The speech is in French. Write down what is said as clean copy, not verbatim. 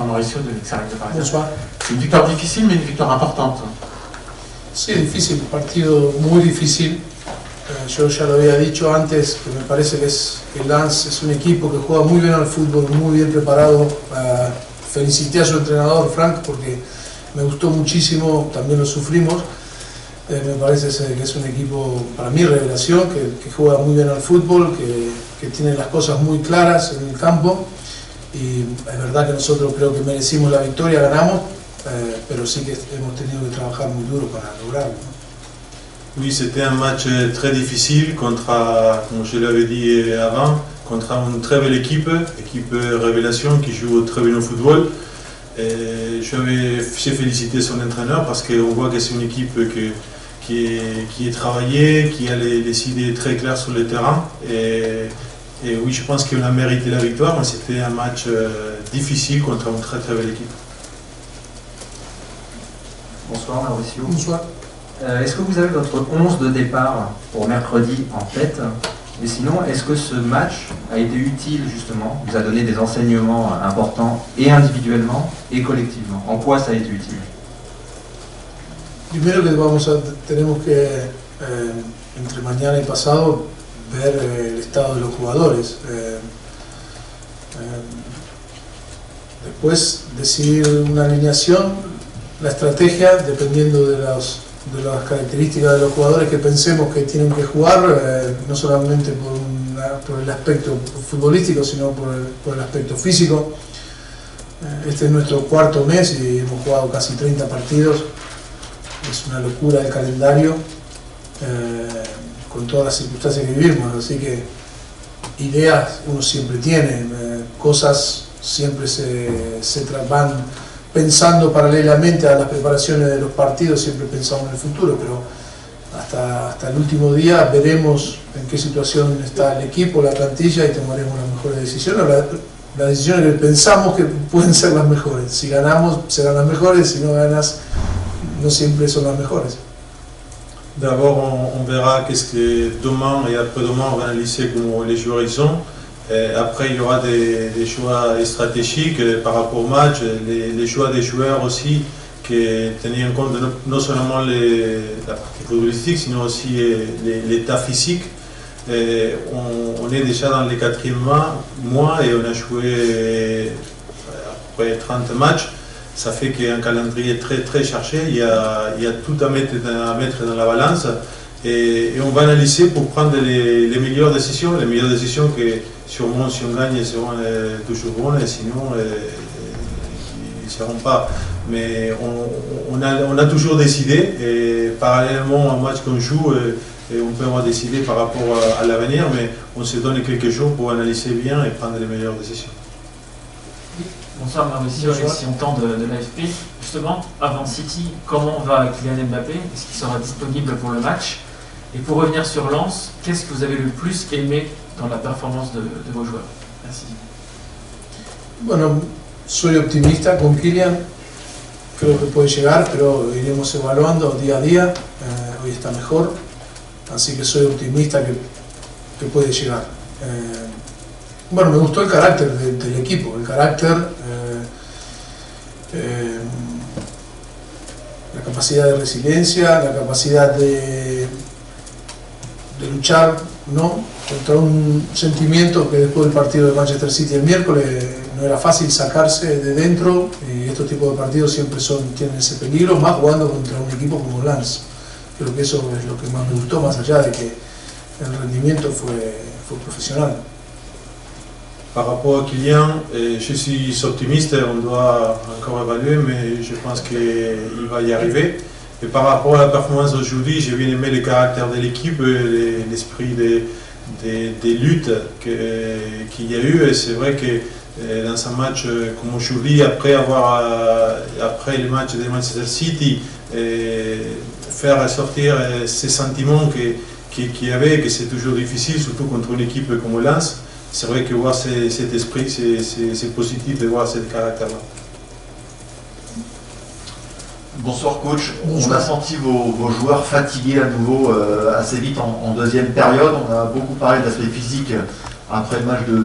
Bonsoir Mauricio de l'extérieur de Paris. Bonsoir. C'est une victoire difficile, mais une victoire importante. Sí, difícil, partido muy difícil. Yo ya lo había dicho antes, que me parece que Lens es un equipo que juega muy bien al fútbol, muy bien preparado. Felicité a su entrenador, Frank, porque me gustó muchísimo, también lo sufrimos. Me parece que es un equipo, para mí, revelación, que juega muy bien al fútbol, que tiene las cosas muy claras en el campo. Y es verdad que nosotros creo que merecimos la victoria, ganamos, pero sí que hemos tenido que trabajar muy duro para lograrlo, ¿no? Oui, c'était un match très difficile contre, comme je l'avais dit avant, contre une très belle équipe révélation qui joue très bien au football. J'ai félicité son entraîneur parce qu'on voit que c'est une équipe qui est travaillée, qui a les idées très claires sur le terrain. Et oui, je pense qu'on a mérité la victoire, mais c'était un match difficile contre une très très belle équipe. Bonsoir Mauricio. Bonsoir. Est-ce que vous avez votre 11 de départ pour mercredi en tête? Et sinon, est-ce que ce match a été utile justement, vous a donné des enseignements importants et individuellement et collectivement? En quoi ça a été utile? Primero que tenemos que, entre mañana y pasado, ver el estado de los jugadores. Después decidir una alineación, la estrategia, dependiendo de las características de los jugadores que pensemos que tienen que jugar, no solamente por el aspecto futbolístico, sino por el aspecto físico. Este es nuestro cuarto mes y hemos jugado casi 30 partidos. Es una locura el calendario, con todas las circunstancias que vivimos, así que ideas uno siempre tiene, cosas siempre se van pensando paralelamente a las preparaciones de los partidos, siempre pensamos en el futuro, pero hasta el último día veremos en qué situación está el equipo, la plantilla, y tomaremos las mejores decisiones, las decisiones que pensamos que pueden ser las mejores. Si ganamos serán las mejores, si no ganas no siempre son las mejores. D'abord, on verra qu'est-ce que demain et après-demain on va analyser comment les joueurs ils sont. Après, il y aura des choix stratégiques par rapport au match, les choix des joueurs aussi, qui tenaient en compte non seulement la partie footballistique, sinon aussi l'état physique. On est déjà dans le 4e mois et on a joué à peu près 30 matchs. Ça fait qu'un calendrier très très chargé, il y a tout à mettre dans la balance et on va analyser pour prendre les meilleures décisions que sûrement si on gagne seront toujours bonnes et sinon ils ne seront pas. Mais on a toujours décidé et parallèlement au match qu'on joue, on peut avoir décidé par rapport à l'avenir, mais on se donne quelques jours pour analyser bien et prendre les meilleures décisions. Bonsoir Mauricio, Alexis Ontan de l'AFP. Justement, avant City, comment va Kylian Mbappé? Est-ce qu'il sera disponible pour le match? Et pour revenir sur Lens, qu'est-ce que vous avez le plus aimé dans la performance de vos joueurs? Merci. Bueno, soy optimista con Kylian, creo que puede llegar, pero iremos evaluando día a día. Hoy está mejor, así que soy optimista que puede llegar. Bueno, me gustó el carácter del equipo, el carácter, la capacidad de resiliencia, la capacidad de luchar, ¿no?, contra un sentimiento que después del partido de Manchester City el miércoles no era fácil sacarse de dentro, y estos tipos de partidos siempre tienen ese peligro, más jugando contra un equipo como Lens. Creo que eso es lo que más me gustó, más allá de que el rendimiento fue profesional. Par rapport à Kylian, je suis optimiste, on doit encore évaluer, mais je pense qu'il va y arriver. Et par rapport à la performance d'aujourd'hui, j'ai bien aimé le caractère de l'équipe, l'esprit des luttes qu'il y a eu. Et c'est vrai que dans un match comme aujourd'hui, après le match de Manchester City, faire ressortir ces sentiments qu'il y avait, que c'est toujours difficile, surtout contre une équipe comme Lens. C'est vrai que voir cet esprit, c'est positif de voir ce caractère-là. Bonsoir coach, Bonsoir. On a senti vos joueurs fatigués à nouveau assez vite en deuxième période. On a beaucoup parlé de l'aspect physique après le match de